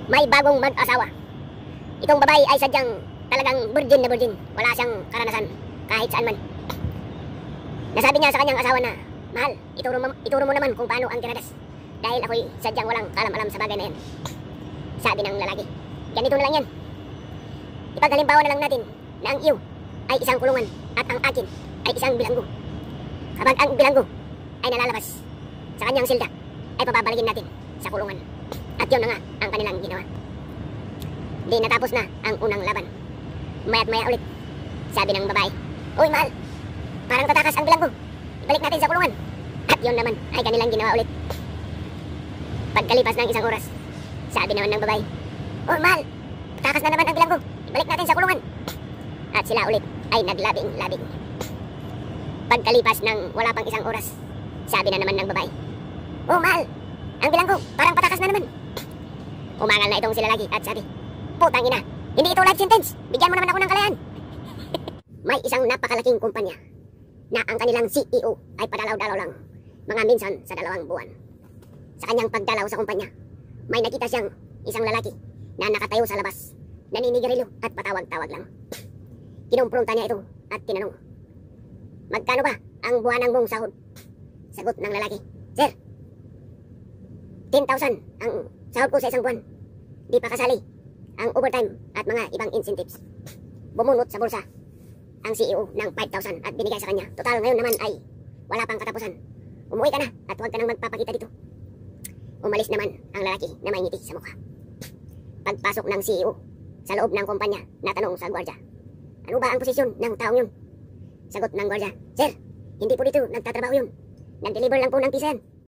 may bagong mag-asawa. Itong babae ay sadyang talagang virgin na virgin. Wala siyang karanasan kahit saan man. Nasabi niya sa kanyang asawa na, mahal, ituro mo naman kung paano ang tiradas. Dahil ako'y sadyang walang kalam-alam sa bagay na yan. Sabi ng lalaki, ganito na lang yan. Ipaghalimbawa na lang natin na ang iyo ay isang kulungan at ang akin ay isang bilanggo. Kapag ang bilanggo ay nalalabas sa kanyang silda, ay pababalagin natin sa kulungan. At yun na nga ang kanilang ginawa. Di natapos na ang unang laban. Maya't maya ulit, sabi ng babae, uy mahal, parang tatakas ang bilanggo. Ibalik natin sa kulungan. At yun naman ay kanilang ginawa ulit. Pagkalipas ng isang oras, sabi naman ng babae, uy mahal, tatakas na naman ang bilanggo. Ibalik natin sa kulungan. At sila ulit ay naglabing-labing. Pagkalipas ng wala pang isang oras, sabi na naman ng babae, oh mahal, ang bilanggo parang patakas na naman. Umangal na itong sila lagi at sabi, putang ina, hindi ito life sentence. Bigyan mo naman ako ng kalayaan. May isang napakalaking kumpanya na ang kanilang CEO ay padalaw-dalaw lang mga minsan sa 2 buwan. Sa kanyang pagdalaw sa kumpanya, may nakita siyang isang lalaki na nakatayo sa labas, naninigarilyo at patawag-tawag lang. Kinumpronta niya ito at tinanong, magkano ba ang buwanang mong sahod? Sagot ng lalaki, sir, 10,000 ang sahod ko sa isang buwan. Di pa kasali ang overtime at mga ibang incentives. Bumunot sa bulsa ang CEO ng 5,000 at binigay sa kanya. Total ngayon naman ay wala pang katapusan. Umuwi ka na at huwag ka nang magpapakita dito. Umalis naman ang lalaki na may ngiti sa mukha. Pagpasok ng CEO sa loob ng kumpanya, natanong sa gwardya, ano ba ang posisyon ng taong yun? Sagot ng gwardya, sir, hindi po dito nagtatrabaho yun. Nag-deliver lang po ng pizza yan.